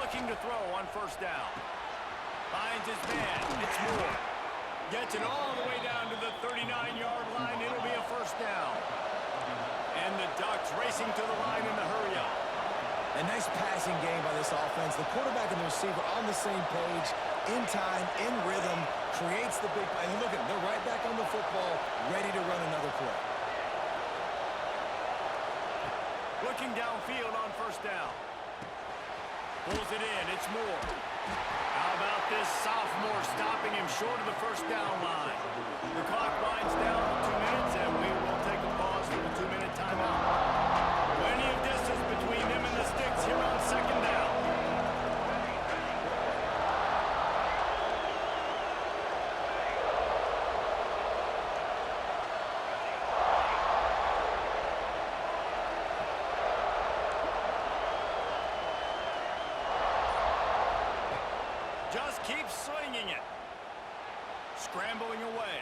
Looking to throw on first down. Finds his man. It's Moore. Gets it all the way down to the 39-yard line. It'll be a first down. And the Ducks racing to the line in the hurry-up. A nice passing game by this offense. The quarterback and the receiver on the same page, in time, in rhythm, creates the big play. And look at them, they're right back on the football, ready to run another play. Looking downfield on first down. Pulls it in. It's Moore. How about this sophomore stopping him short of the first down line? The clock winds down to 2 minutes, and we will take a pause for the 2-minute timeout. Plenty of distance between them and the sticks here on second down. Just keeps swinging it. Scrambling away.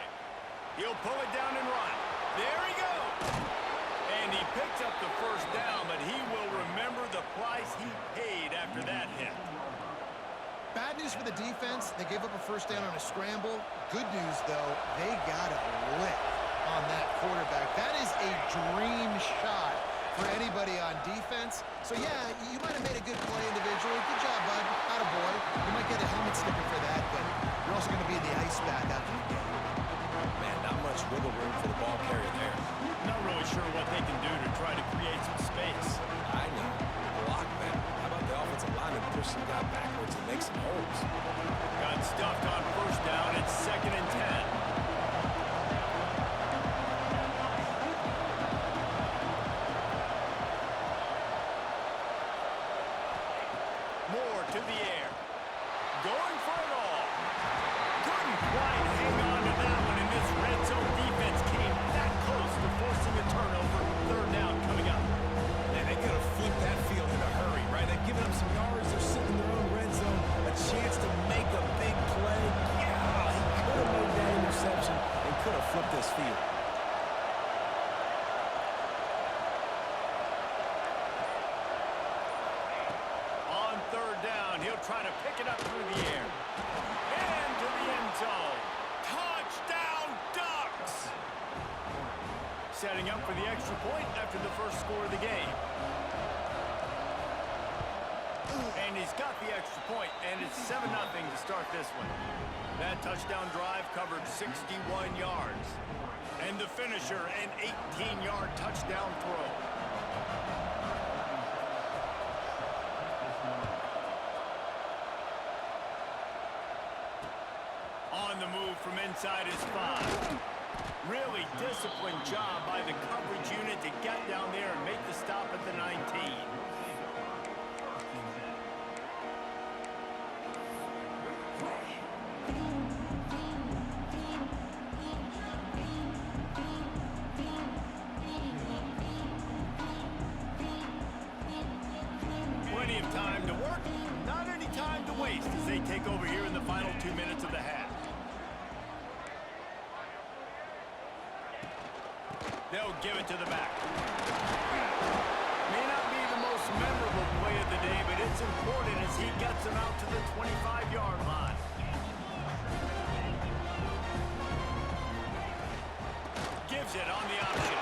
He'll pull it down and run. There he goes. And he picks up the first down, but he will remember the price he paid after that hit. Bad news for the defense. They gave up a first down on a scramble. Good news, though, they got a lick on that quarterback. That is a dream shot for anybody on defense. So, yeah, you might have made a good play individually. Good job, bud. Attaboy. You might get a helmet sticker for that, but you're also going to be in the ice bath after the game. Man, not much wiggle room for the ball carrier there. Not really sure what they can do to try to create some space. I know. Block better. How about the offensive lineman push some guy backwards and make some holes? Got stuffed on first down. It's 2nd and 10. Moore to the air. Going for it all. Couldn't quite hang on to that one, and this red zone defense came that close to forcing a turnover. 3rd down coming up. Man, they could have flipped that field in a hurry, right? They've given up some yards. They're sitting in their own red zone. A chance to make a big play. Yeah, he could have made that interception and could have flipped this field. On 3rd down, he'll try to pick it up through the air. And to the end zone. Touchdown, Ducks! Setting up for the extra point after the first score of the game. And he's got the extra point, and it's 7-0 to start this one. That touchdown drive covered 61 yards. And the finisher, an 18-yard touchdown throw. On the move from inside his 5. Really disciplined job by the coverage unit to get down there and make the stop at the 19. Plenty of time to work, not any time to waste as they take over here in the final 2 minutes of the half. They'll give it to the back. May not be the most memorable play of the day, but it's important as he gets them out to the 25-yard line. Gives it on the option.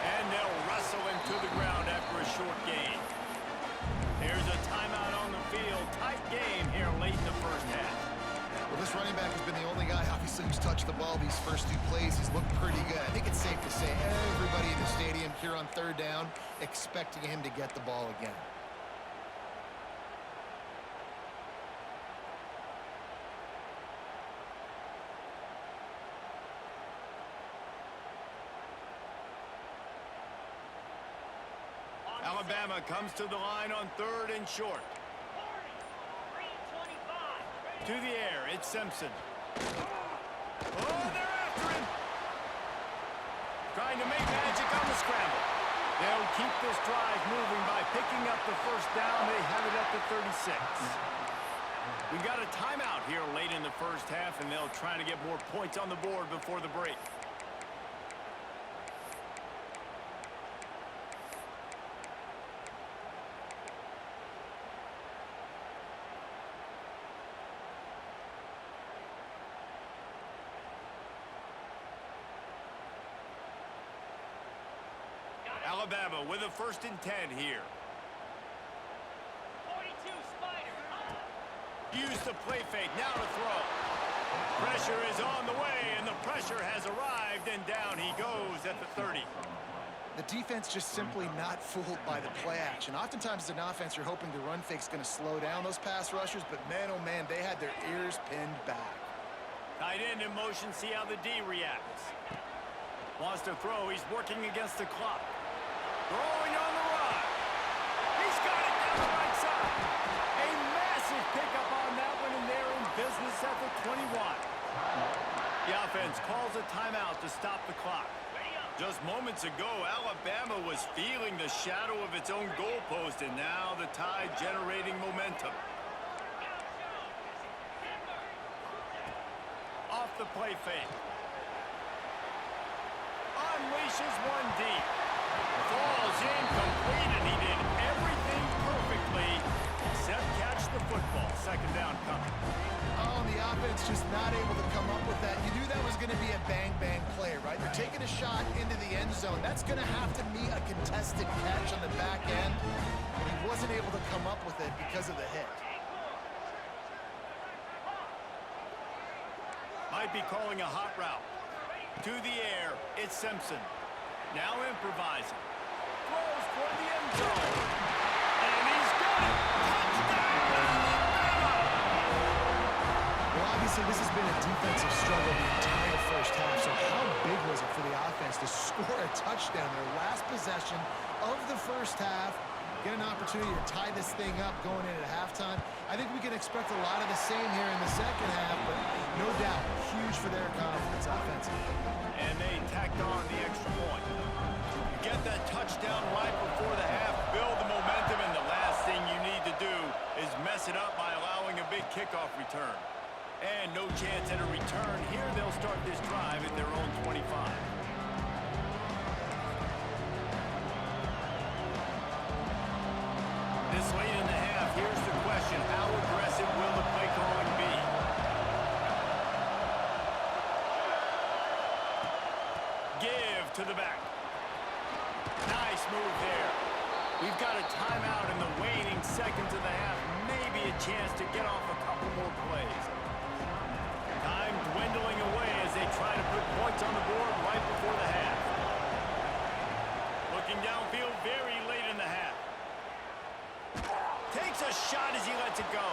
And they'll wrestle him to the ground after a short gain. Here's a timeout on the field. Tight game here late in the first half. Well, this running back has been the only guy, obviously, who's touched the ball these first 2 plays. He's looked pretty good. I think it's safe to say everybody in the stadium here on 3rd down expecting him to get the ball again. Alabama comes to the line on 3rd and short. To the air, it's Simpson. Oh, they're after him! Trying to make magic on the scramble. They'll keep this drive moving by picking up the first down. They have it at the 36. We got a timeout here late in the first half, and they'll try to get more points on the board before the break. Alabama with a 1st and 10 here. 42 Spider. Use the play fake, now to throw. Pressure is on the way, and the pressure has arrived, and down he goes at the 30. The defense just simply not fooled by the play action. Oftentimes as an offense, you're hoping the run fake's going to slow down those pass rushers, but man, oh man, they had their ears pinned back. Tight end in motion, see how the D reacts. Wants to throw, he's working against the clock. Throwing on the run. He's got it down the right side. A massive pickup on that one, and they're in business at the 21. The offense calls a timeout to stop the clock. Just moments ago, Alabama was feeling the shadow of its own goalpost, and now the Tide generating momentum. Off the play fake. Unleashes one deep. Falls incomplete, and he did everything perfectly except catch the football. 2nd down coming. Oh, and the offense just not able to come up with that. You knew that was going to be a bang-bang play, right? They're taking a shot into the end zone. That's going to have to be a contested catch on the back end. And he wasn't able to come up with it because of the hit. Might be calling a hot route. To the air, it's Simpson. Now improvising. Throws for the end zone. And he's got it! Touchdown, Alabama! Well, obviously, this has been a defensive struggle the entire first half, so how big was it for the offense to score a touchdown? Their last possession of the first half, get an opportunity to tie this thing up going in at halftime. I think we can expect a lot of the same here in the second half, but no doubt, huge for their confidence offensively. And they tacked on the extra point. You get that touchdown right before the half, build the momentum, and the last thing you need to do is mess it up by allowing a big kickoff return. And no chance at a return. Here they'll start this drive at their own 25. This late in the half, here's the question. How aggressive will the play calling be? Give to the back. Nice move there. We've got a timeout in the waning seconds of the half. Maybe a chance to get off a couple more plays. Time dwindling away as they try to put points on the board right before the half. Looking downfield very late in the half. Takes a shot as he lets it go.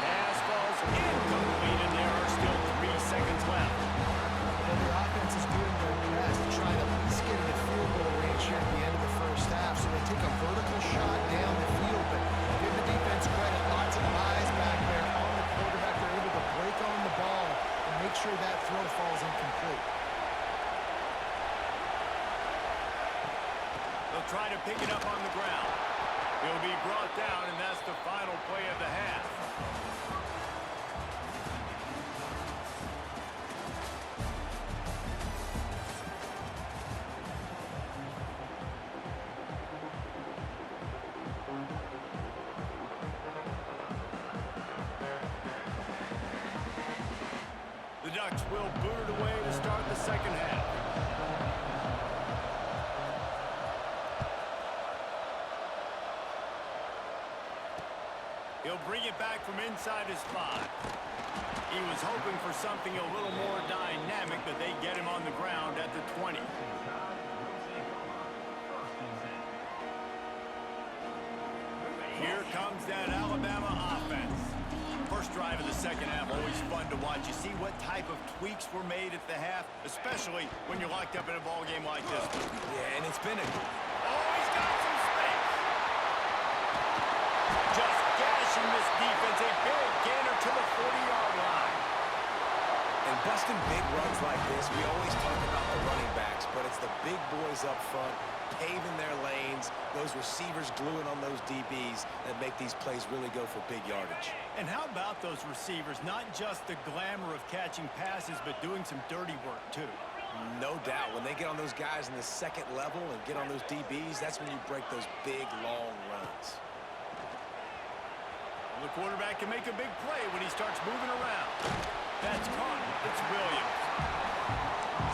Pass falls incomplete, and there are still 3 seconds left. Well, the offense is doing their best to try to at least get into field goal range here at the end of the first half. So they take a vertical shot down the field, but give the defense credit. Lots of eyes back there on the quarterback. They're able to break on the ball and make sure that throw falls incomplete. They'll try to pick it up on the ground. He'll be brought down, and that's the final play of the half. The Ducks will boot it away to start the second half. He'll bring it back from inside his 5. He was hoping for something a little more dynamic, but they get him on the ground at the 20. Here comes that Alabama offense. First drive of the second half, always fun to watch. You see what type of tweaks were made at the half, especially when you're locked up in a ball game like this. Yeah, and it's been a... Oh, he's got some space. Just gashing this defense. A big gainer to the 40-yard line. And busting big runs like this, we always talk about the running backs, but it's the big boys up front, paving their lanes, those receivers gluing on those DBs that make these plays really go for big yardage. And how about those receivers? Not just the glamour of catching passes, but doing some dirty work, too. No doubt. When they get on those guys in the second level and get on those DBs, that's when you break those big, long runs. The quarterback can make a big play when he starts moving around. That's caught. It's Williams.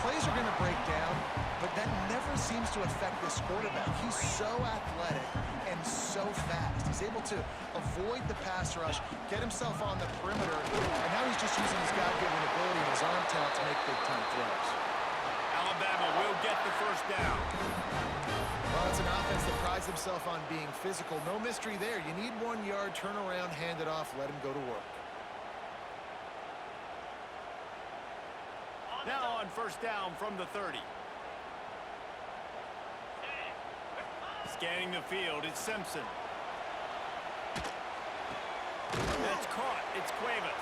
Plays are going to break down, but that never seems to affect this quarterback. He's so athletic and so fast. He's able to avoid the pass rush, get himself on the perimeter, and now he's just using his God-given ability and his arm talent to make big-time throws. Alabama will get the first down. Well, it's an offense that prides himself on being physical. No mystery there. You need 1 yard, turn around, hand it off, let him go to work. Now on first down from the 30. Scanning the field, it's Simpson. That's caught. It's Cuevas.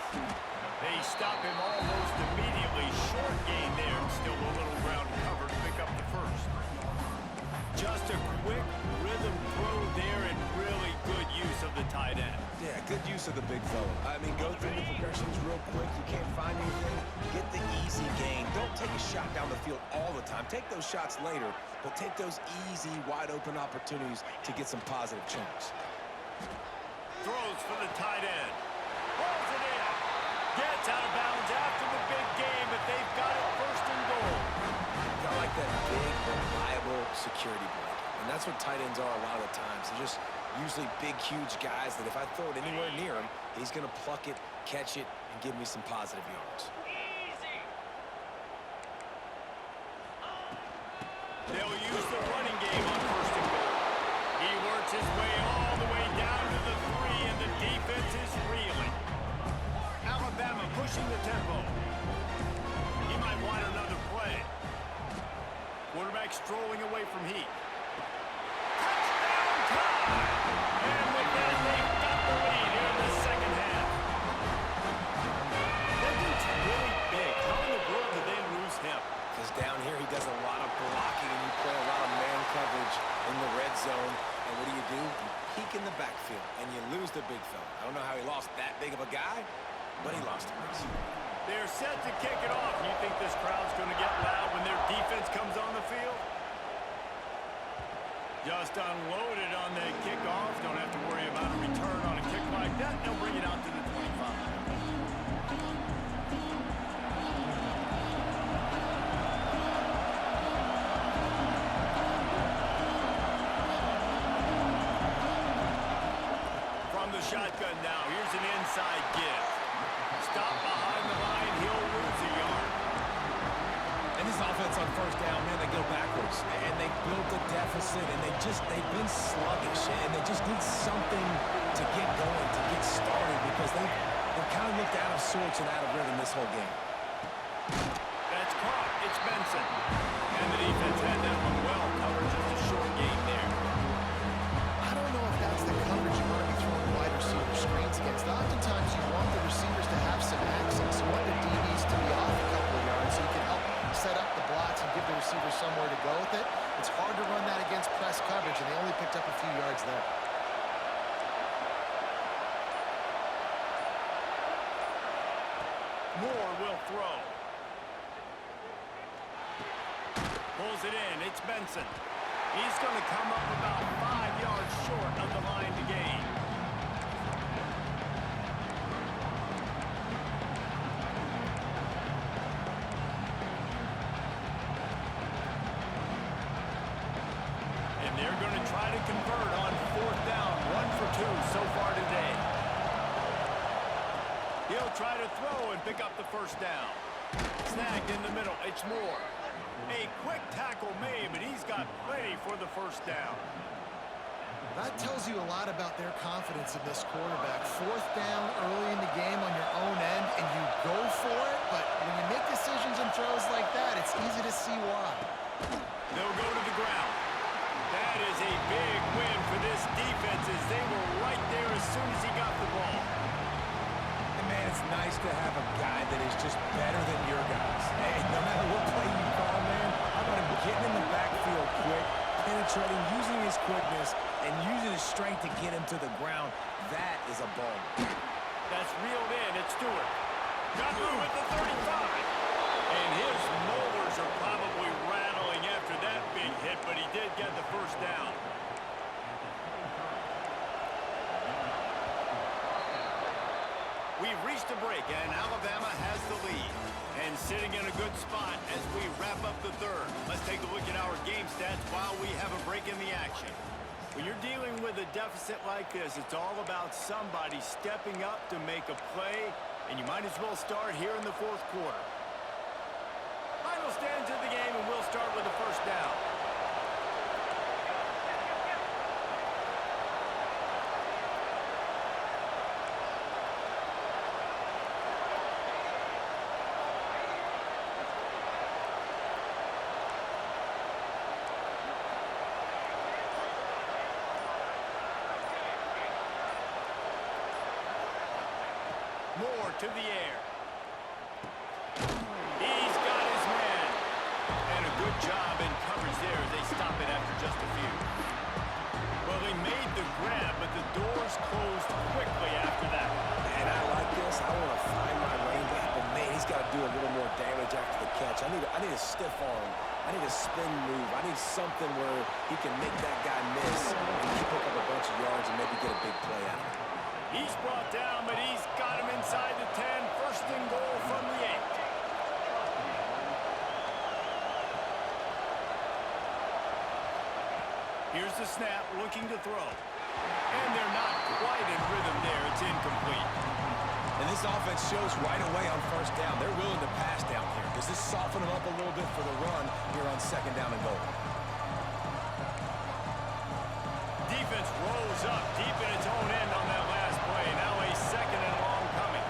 They stop him almost immediately. Short gain there. Still a little ground cover to pick up the first. Just a quick rhythm throw there and really good use of the tight end. Yeah, good use of the big fella. I mean, go through the progressions real quick. You can't find anything. Get the easy gain. Don't take a shot down the field all the time. Take those shots later, but take those easy, wide-open opportunities to get some positive chunks. Throws for the tight end. Pulls it in. Gets out of bounds after the big game, but they've got it first and goal. I like that big, reliable security blanket. And that's what tight ends are a lot of the times. They're just usually big, huge guys that if I throw it anywhere near him, he's going to pluck it, catch it, and give me some positive yards. They'll use the running game on first and goal. He works his way all the way down to the 3, and the defense is reeling. Alabama pushing the tempo. He might want another play. Quarterback strolling away from Heat. Touchdown time! And with that, they've got the lead here in the second half. That dude's really big. How in the world did they lose him? Because down here, he does a lot of blocking, and you play a lot of man coverage in the red zone. And what do? You peek in the backfield, and you lose the big fella. I don't know how he lost that big of a guy, but he lost him. They're set to kick it off. You think this crowd's going to get loud when their defense comes on the field? Just unloaded on the kickoff. Don't have to worry about a return on a kick like that. They'll bring it out to the 25. From the shotgun now, here's an inside give. Stop behind the line, he'll lose a yard. And this offense on first down, man, they go backwards. And they built a deficit, and they've been sluggish. And they just need something to get going, to get started, because they've kind of looked out of sorts and out of rhythm this whole game. That's caught. It's Benson. And the defense had that one well covered. Just a short gain there. I don't know if that's the coverage you want to be throwing wide receiver screens against. Oftentimes you want the receivers to have some access. You want the DBs to be off a couple of yards so you can help set up the blocks and give the receiver somewhere to go with it. It's hard to run that against press coverage, and they only picked up a few yards there. Moore will throw. Pulls it in. It's Benson. He's going to come up about 5 yards short of the line to gain. And they're going to try to convert on fourth down. 1 for 2 so far today. He'll try to throw and pick up the first down. Snagged in the middle. It's Moore. A quick tackle made, but he's got plenty for the first down. That tells you a lot about their confidence in this quarterback. Fourth down early in the game on your own end, and you go for it, but when you make decisions and throws like that, it's easy to see why. They'll go to the ground. That is a big win for this defense as they were right there as soon as he got the ball. And man, it's nice to have a guy that is just better than your guys. Hey, no matter what play you call, man, how about him getting in the backfield quick, penetrating, using his quickness, and using his strength to get him to the ground. That is a ball. That's reeled in. It's Stewart. Got through at the 35. And his molars are probably rattling after that big hit, but he did get the first down. We've reached a break, and Alabama has the lead. And sitting in a good spot as we wrap up the third. Let's take a look at our game stats while we have a break in the action. When you're dealing with a deficit like this, it's all about somebody stepping up to make a play, and you might as well start here in the fourth quarter. Final stands of the game, and we'll start with the first down. Moore to the air. He's got his man. And a good job in coverage there as they stop it after just a few. Well, they made the grab, but the doors closed quickly after that. And I like this. I want to find my running back, but man, he's got to do a little more damage after the catch. I need a stiff arm. I need a spin move. I need something where he can make that guy miss and pick up a bunch of yards and maybe get a big play out of it. He's brought down, but he's got him inside the 10. First and goal from the 8. Here's the snap, looking to throw. And they're not quite in rhythm there. It's incomplete. And this offense shows right away on first down. They're willing to pass down here. Does this soften them up a little bit for the run here on second down and goal? Defense rose up deep in its own end on that last play. Now a second and long coming.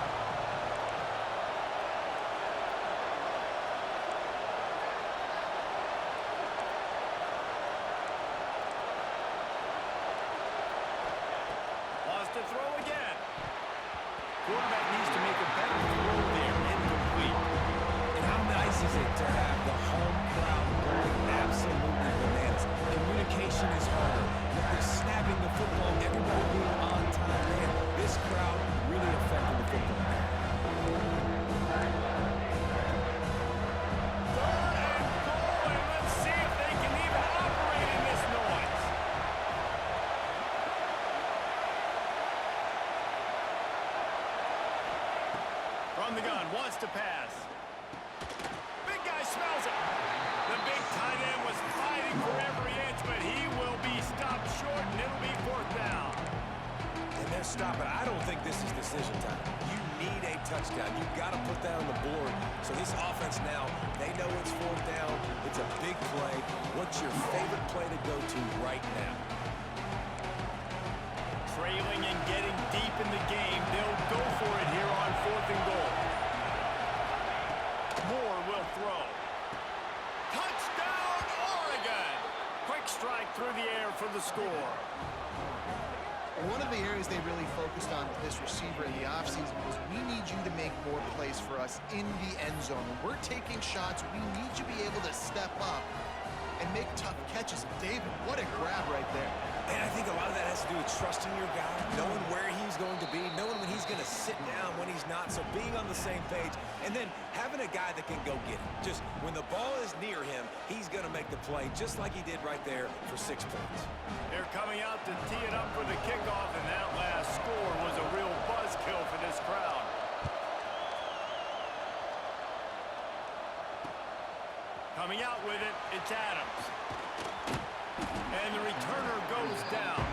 Lost to throw again. Quarterback needs to make a better throw there. Incomplete. And how nice is it to have the home crowd going absolutely bananas? Communication is harder. They're snapping the football, everybody being on time, man. This crowd really affecting the football. Third and goal, and let's see if they can even operate in this noise. From the gun, wants to pass. Big guy smells it. The big tight end was fighting for every inch, but he will be stopped short, and it'll be fourth down. And they're stopping. I don't think this is decision time. You need a touchdown. You've got to put that on the board. So this offense now, they know it's fourth down. It's a big play. What's your favorite play to go to right now? Trailing and getting deep in the game. They'll go for it here on fourth and goal. Moore will throw. Touchdown, Oregon! Quick strike through the air for the score. One of the areas they really focused on with this receiver in the offseason was we need you to make more plays for us in the end zone. When we're taking shots, we need you to be able to step up and make tough catches. David, what a grab right there. And I think a lot of that has to do with trusting your guy, knowing where he's going to be, knowing when he's going to sit down, when he's not, so being on the same page, and then having a guy that can go get it. Just when the ball is near him, he's going to make the play, just like he did right there for 6 points. They're coming out to tee it up for the kickoff, and that last score was a real buzzkill for this crowd. Coming out with it, it's Adams. And the returner goes down.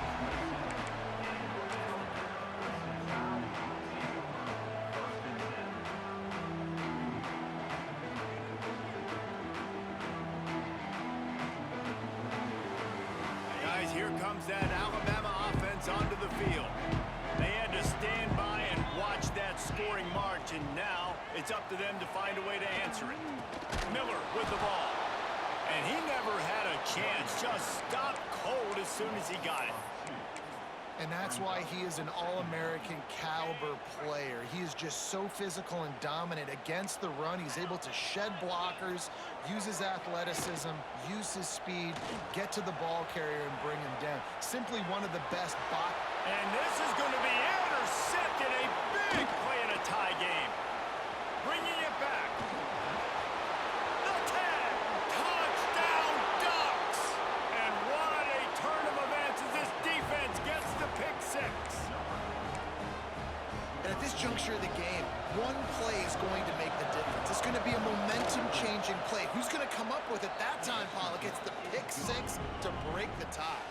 Guys, here comes that Alabama offense onto the field. They had to stand by and watch that scoring march, and now it's up to them to find a way to answer it. Miller with the ball. And he never had a chance, just stopped cold as soon as he got it. And that's why he is an All-American caliber player. He is just so physical and dominant against the run. He's able to shed blockers, use his athleticism, use his speed, get to the ball carrier and bring him down. Simply one of the best box. And this is going to be intercepted. A big play in a tie game. Bringing it back. The 10. Touchdown Ducks. And what a turn of events as this defense gets the pick six. And I think this juncture of the game, one play is going to make the difference. It's going to be a momentum-changing play. Who's going to come up with it that time, Pollock? It's the pick six to break the tie.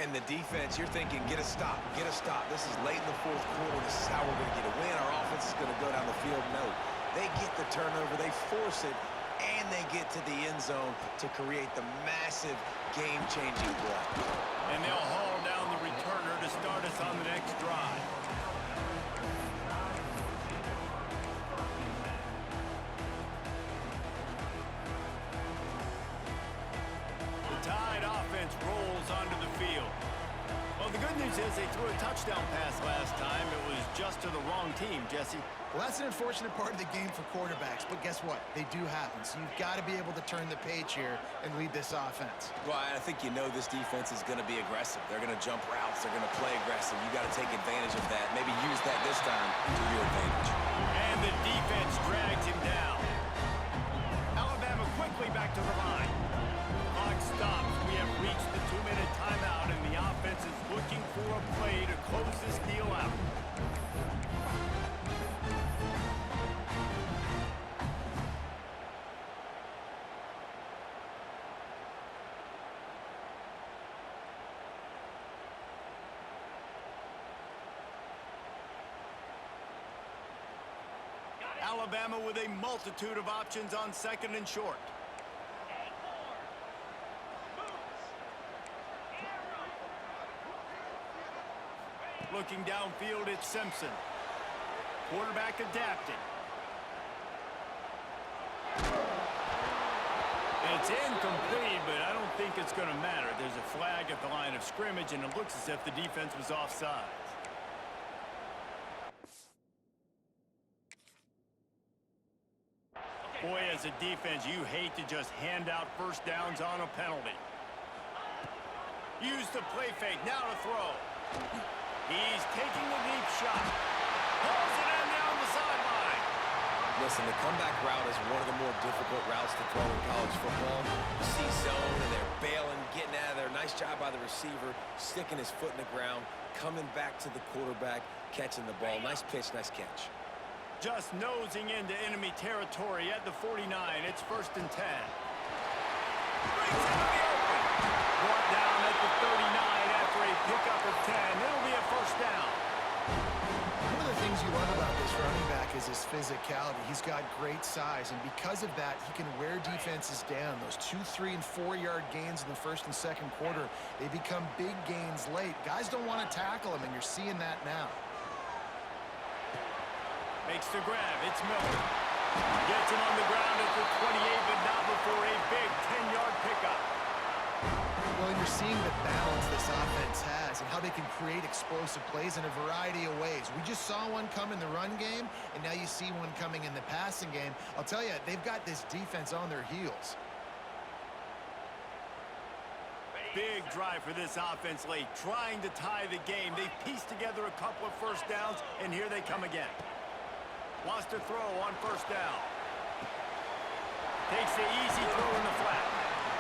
And the defense, you're thinking, get a stop, get a stop. This is late in the fourth quarter. This is how we're going to get a win. Our offense is going to go down the field. No, they get the turnover, they force it, and they get to the end zone to create the massive game-changing play. And they'll haul down the returner to start us on the next drive. The Tide offense rolls onto the field. Well, the good news is they threw a touchdown pass last time. It was just to the wrong team, Jesse. Well, that's an unfortunate part of the game for quarterbacks, but guess what? They do happen, so you've got to be able to turn the page here and lead this offense. Well, I think you know this defense is going to be aggressive. They're going to jump routes. They're going to play aggressive. You got to take advantage of that. Maybe use that this time to your advantage. And the defense drags him down. Alabama quickly back to the line. Clock stops. We have reached the 2-minute timeout, and the offense is looking for a play to close this deal out. Alabama with a multitude of options on second and short. Looking downfield, it's Simpson. Quarterback adapting. It's incomplete, but I don't think it's going to matter. There's a flag at the line of scrimmage, and it looks as if the defense was offside. Boy, as a defense, you hate to just hand out first downs on a penalty. Use the play fake, now to throw. He's taking the deep shot. Pulls it in down the sideline. Listen, the comeback route is one of the more difficult routes to throw in college football. You see zone, and they're bailing, getting out of there. Nice job by the receiver, sticking his foot in the ground, coming back to the quarterback, catching the ball. Nice pitch, nice catch. Just nosing into enemy territory at the 49. It's 1st and 10. Brings it to the open. Brought down at the 39 after a pickup of 10. It'll be a first down. One of the things you love about this running back is his physicality. He's got great size, and because of that, he can wear defenses down. Those 2-, 3-, and 4-yard gains in the first and second quarter, they become big gains late. Guys don't want to tackle him, and you're seeing that now. Makes the grab. It's Miller. Gets him on the ground at the 28, but not before a big 10-yard pickup. Well, and you're seeing the balance this offense has and how they can create explosive plays in a variety of ways. We just saw one come in the run game, and now you see one coming in the passing game. I'll tell you, they've got this defense on their heels. Big drive for this offense late, trying to tie the game. They've pieced together a couple of first downs, and here they come again. Wants to throw on first down. Takes the easy throw in the flat.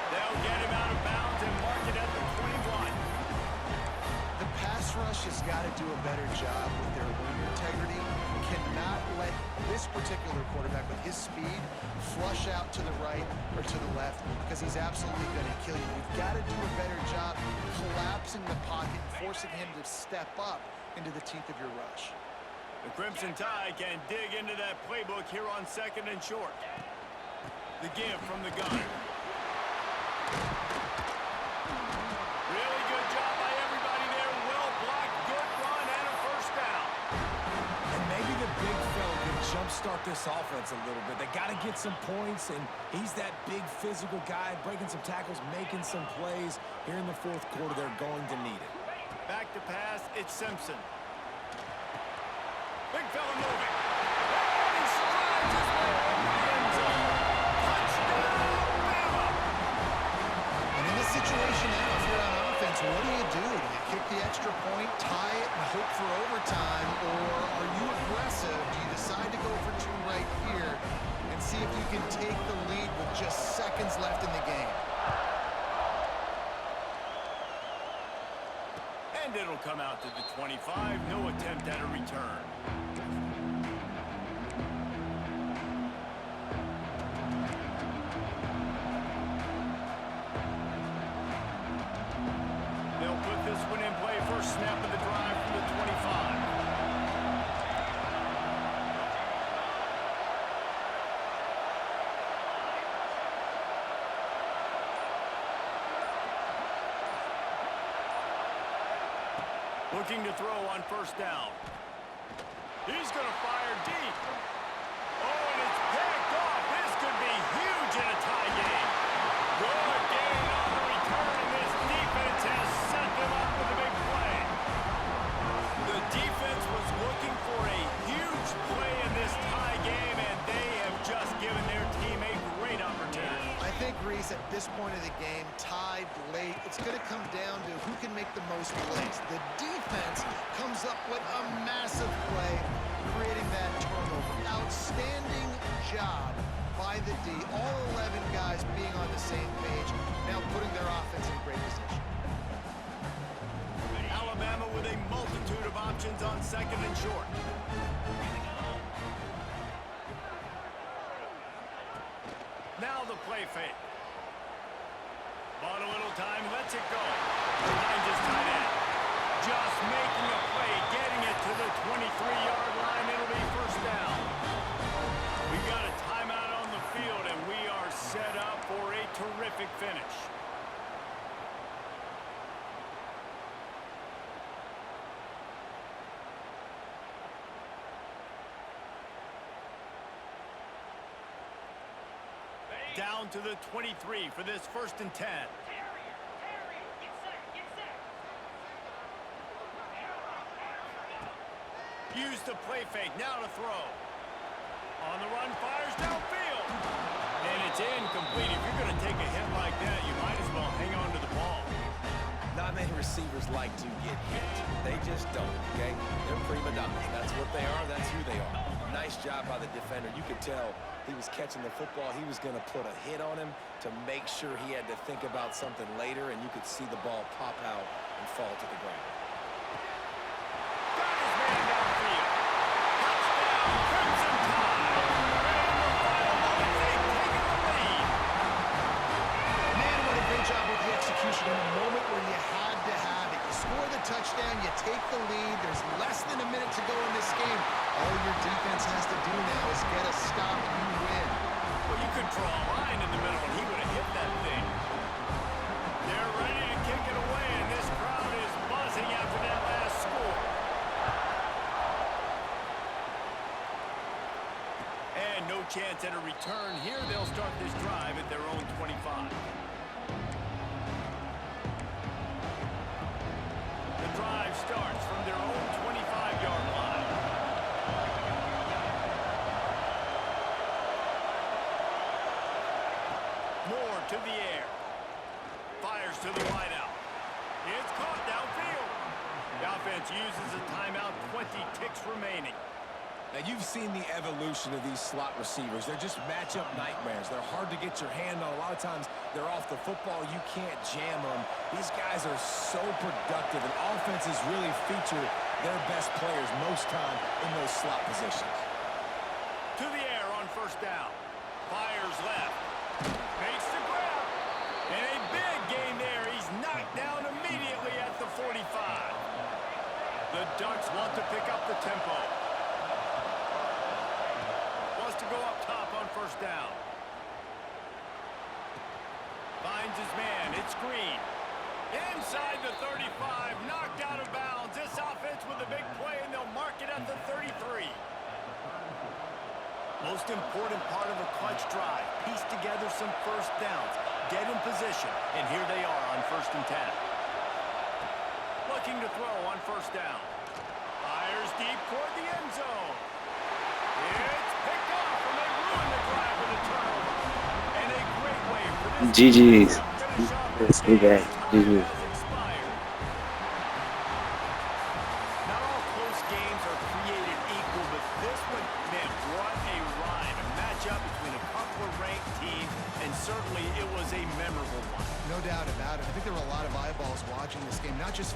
They'll get him out of bounds and mark it at the 21. The pass rush has got to do a better job with their wing integrity. Cannot let this particular quarterback with his speed flush out to the right or to the left because he's absolutely going to kill you. You've got to do a better job collapsing the pocket, forcing him to step up into the teeth of your rush. The Crimson Tide can dig into that playbook here on second and short. The give from the gunner. Really good job by everybody there. Well blocked, good run, and a first down. And maybe the big fella can jumpstart this offense a little bit. They got to get some points, and he's that big physical guy, breaking some tackles, making some plays. Here in the fourth quarter, they're going to need it. Back to pass, it's Simpson. Big fella moving. And he strides his way into the end zone. Touchdown, Bama! And in this situation now, if you're on offense, what do? Do you kick the extra point, tie it, and hope for overtime, or are you aggressive? Do you decide to go for two right here and see if you can take the lead with just seconds left in the game? And it'll come out to the 25. No attempt at a return. They'll put this one in play. First snap of the drive from the 25. Looking to throw on first down. He's going to fire deep. Oh, and it's picked off. This could be huge in a tie game. Good gain on the return, and this defense has set them up with a big play. The defense was looking for a huge play in this tie game, and they have just given their team a great opportunity. I think, Reese, at this point of the game, tied late, it's going to come down to who can make the most plays. The defense comes up with a massive play, creating that turnover. Outstanding job by the D. All 11 guys being on the same page, now putting their offense in great position. Alabama with a multitude of options on second and short. Now the play fake. Bought a little time, lets it go. Behind his tight end. Just making a play, getting it to the 23-yard line. It'll be first down. We've got a timeout on the field, and we are set up for a terrific finish. Down to the 23 for this first and 10. Use the play fake, now to throw. On the run, fires downfield. And it's incomplete. If you're going to take a hit like that, you might as well hang on to the ball. Not many receivers like to get hit. They just don't, okay? They're prima donnas. That's what they are. That's who they are. Nice job by the defender. You could tell he was catching the football. He was going to put a hit on him to make sure he had to think about something later, and you could see the ball pop out and fall to the ground. Got his man downfield. Touchdown, Crimson Tide. And in the final moments, they've taken the lead. Man, what a great job with the execution in a moment where you had to have it. You score the touchdown, you take the lead. There's less than a minute to go in this game. All your defense has to do now is get a stop and you win. Well, you could draw a line in the middle and he would have hit that thing. They're ready to kick it away, and this crowd is buzzing after that last score. And no chance at a return here. They'll start this drive at their own 25. The drive starts from their own 25-yard line. Moore to the air. Fires to the wideout. It's caught downfield. The offense uses a timeout, 20 ticks remaining. Now, you've seen the evolution of these slot receivers. They're just matchup nightmares. They're hard to get your hand on. A lot of times, they're off the football. You can't jam them. These guys are so productive, and offenses really feature their best players most time in those slot positions. To the air on first down. Fires left. Makes the grab. And a big gain there. He's knocked down immediately at the 45. The Ducks want to pick up the tempo. Wants to go up top on first down. Finds his man. It's Green. Inside the 35. Knocked out of bounds. This offense with a big play, and they'll mark it at the 33. Most important part of a clutch drive. Piece together some first downs. Get in position. And here they are on first and 10. Looking to throw on first down. Fires deep toward the end zone. It's picked off, and they ruin the drive with a turnover. And a great way for this GG's. to finish off Let's the do game. that. Time GG's. has expired. Not all close games are created equal, but this one, man, what a ride. A matchup between a couple of ranked teams, and certainly it was a memorable one. No doubt about it. I think there were a lot of eyeballs watching this game, not just